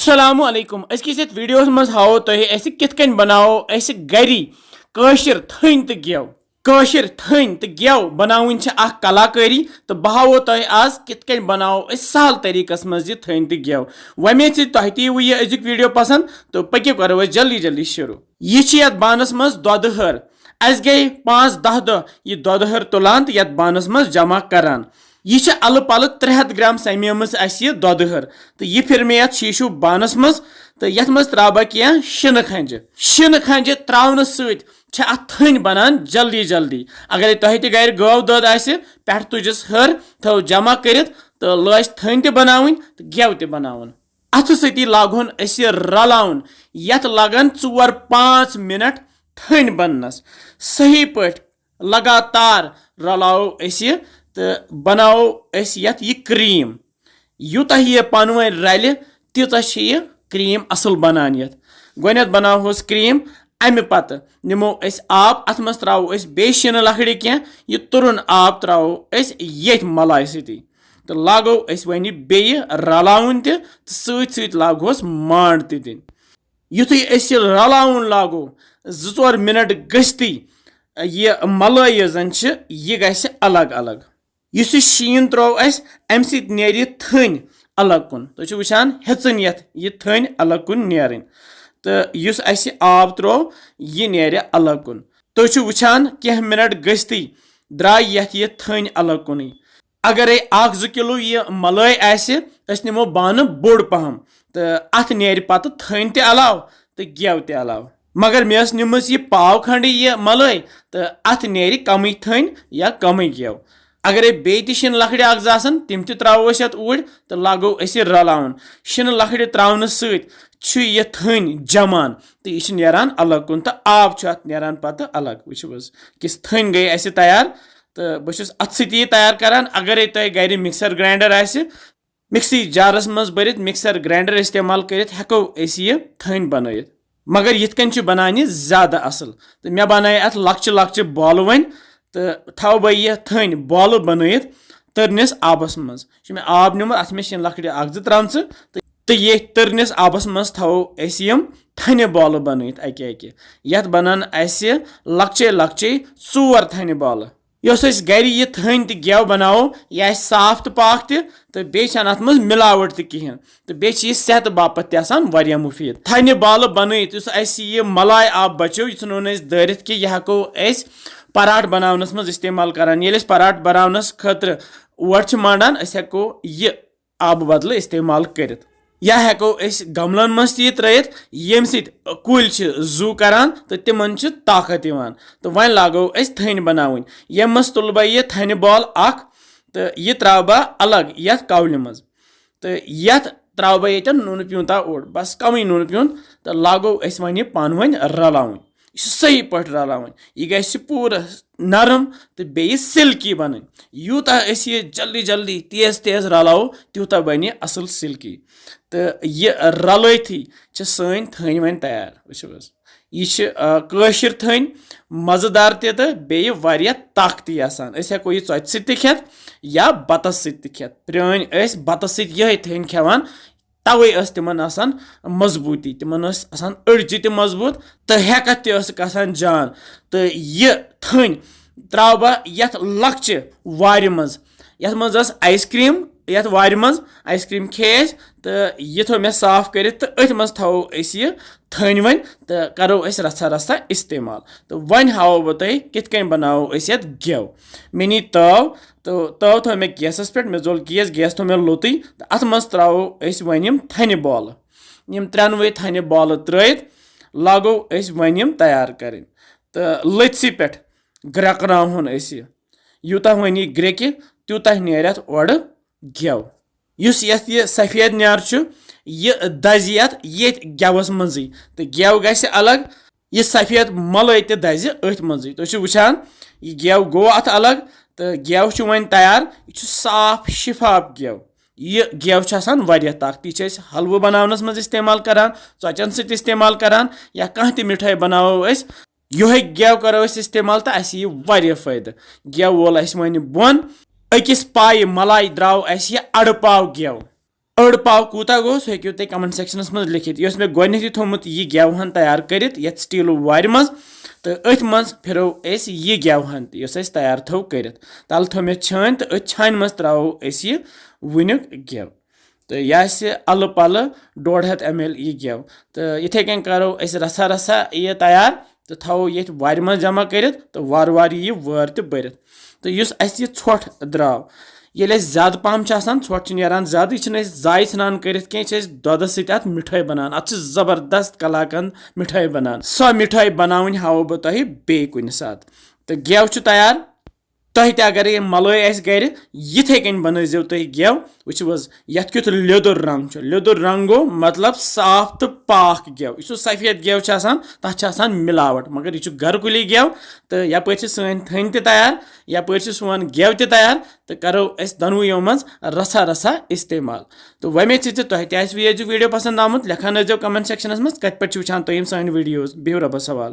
Assalamualaikum. Azkis yet videos maz hao tohi esi kit kain banao esi gari Kashir thain te gev. Kashir thain te gev banawin cha ak kalakari to bahao tohi az kit kain banao es sahal tariqas maz ye thain te gev. Wame se tohi ti hu ye azuk video pasand to pakyo karo jaldi shuru. Ye chi yat banas maz dodhar. Az gay 5-10 do ye dodhar tulant yat banas maz jama karan. यह अल पल 300 ग्राम समेमस यह दोदहर तो यह फिर मे ये शीशु बानस मज तो ये मज त्रा कह शन खंज त्रावन सथन बनान जल्दी जल्दी अगर तुह गर गौ दोद पे तुजस हर थो जमा कर तो लाज थन तनावन तो गेव तनावन अथ सती लागोन रलावन ये लगन 4-5 मिनट थन बनस सही पे लगातार रलाओ तो बनाओ ये क्रीम यूत यह पन रल तीत यह क्रीम असल बनान ये गोत बनाओस क्रीम अमे पत निमो आब अत मज त्रो बे शन लकड़े कह यह तुरन आब त्रो ये मलाई सती तो लागो वन बे रलावन सत लागोस मांड दिन युथु रलावन लागो 2-4 मिनट गस्ती यह मलाई जन यह गस अलग अलग युस शीन त्रो अम सी थन अलग कुन तुम वुचान हेचन ये थन अलग कुन नेरन तो युस आब त्रो यह नेर अलग कुन तुम वुचान कह मिनट गस्ती द्राय ये थन अलग कुन अगर 1-2 किलो यह मलाई निमो बान बोड़ पहम तो अत नेर पत थन तलाव तो गेव तलाव मगर मे निम यह पाव खंड यह मलाई तो अत नेर कम थन या कम गेव अगर बे शन लकड़े आसन तम त्रोस ऊर तो लागो रलावन शन लकड़े त्रावन सह थन जमान तो यह नेरान अलग कुन तो आब अत नेरान पत अलग वो किस थन गई तैयार तो बहुत अत सी तैयार करान अगर तुम गर मिक्सर ग्राइंडर मिक्सी जारस मज भरित मिक्सर ग्राइंडर इस्तेमाल कर हेको यह थन बनत मगर ये बनान ज्यादा असल तो मे बनाए अत लक्चि बॉल वन तो थो बह यह थन बॉल बनत तरनिस आबस मज मे आब निमुत अत मे शन लकड़े 1-2 त्रामच तो ये तरनिस आबस मज थो यम थन बॉल बनत अके ये बनान लक्चे 4 थन बॉल यस गर यह थन गेव बनाओ यह साफ तो पाक तो बेच अत मज मिलावट कहें तो बेच यह सेहत बापत वारिया मुफीद थन बॉल बनत यह मलाई आब बचो यह दरित कि यह हेको पराठ बनावनस मज इस्तेमाल करान ये पराठ बनावनस खतर ओट मांडान हेको यह आब बदल इस्तेमाल कर या हेको गमलन मज त्रत यम कुल जू करान तो तिमन ताकत यवान तो वन लागो थन बनावन यम मज तुल बह यह थन बॉल तो यह त्राव बह अलग ये कौल मज तो ये त्राव बह ये नून प्यूंता ओड बस कम नून प्यून तो लागो वन पान वन रलावन यह सही पे रलावन यह गि पूरा नरम तो बे सिल्की बन यूता जल्दी जल्दी तेज रलाओ तूता बन असल सिल्की तो यह रलथी सन थन वन तैयार वो यह कशिर थन मजेदार तो बे ताकती हेको यह च खेत या बतस खेत प्रान बतस यह थन खेवान तवे तिमन मजबूती तिमन अड़चि त मजबूत तो हेकत तसान जान तो यह थन त्राव बह ये लक्चि वार मज ये मज आइसक्रीम ये वार मज आइसक्रीम खेस तो यह थो मे साफ कर तो अथ मज थो यह थन वन तो करो रसा इस्तेमाल तो वन हाओ बह तुम कित बनाओ ये गेव मे नी तव तो तव थो मे गैसस पे मे जोल गैस थो मे लोतुई तो अत मज त्रो वन थन बॉल यम 3 थन बॉल त्रत लागो वन तैयार कर तो लथसी पे ग्रकन यूता वन यह ग्रेक तूता नेर ओर गेव युस ये सफेद नेर यह दज ये गेवस मजी तो गेव गि अलग यह सफेद मलाई त दज अथ मजी तुम वुचान यह गेव गो अत अलग तो गेव वन तैयार यह साफ शिफाफ गेव यह गेव वारिया ताकती हलवो बनावनस मज इस्तेमाल करान चचन सत इस्तेमाल करान या कह त मिठाई बनावो यह गेव करो इस्तेमाल तो यह वारिया फायदा गेव वोल वन बोन अकिस पाए मलाई द्राव अड़ पाव गेव अड़ पाव कूता गो सह हेक्यो तुम कमेंट सेक्शनस मज लिखित यह मे गोडनेथी थोमुत यह गेवहन तैयार करित यथ स्टील वार मज तो अथ मज फिरो यह गेवहन यस तैयार थो करित तल थो मे छान तो अथ छान मज त्रो यह वुनुक गेव तो यह अल पल 150 ml यह गेव तो इथे कन करो रसा रसा यह तैयार तो थो ये वार मज जमा करित तो वार वार यह वार तो भरित तो युस यह षोट द्राव ये ज्यादा पहम षोट नीरान ज्यादा यह जाय सान कर दुद सत मिठाई बनान अत जबरदस्त कलाकंद मिठाई बनान सो मिठाई बनावन हाव बह तुह बे कुन सात तो गेव तैयार तुह अगर मलाई गर यथे कन बनजो तुह गेव वो ये क्युत लेदुर रंग गो मतलब साफ तो पाक गेव यह सफेद गेव तथ मिलावट मगर यह घरकुली गेव तो यप सन थन तैयार यप सोन गेव तैयार तो करो दोनों मज रसा रसा इस्तेमाल तो वमे तुह वीडियो पसंद आमुत लेखान कमेंट सेक्शनस मज कत पे वुचान तुम सान वीडियोज बिहु रबस हवाल।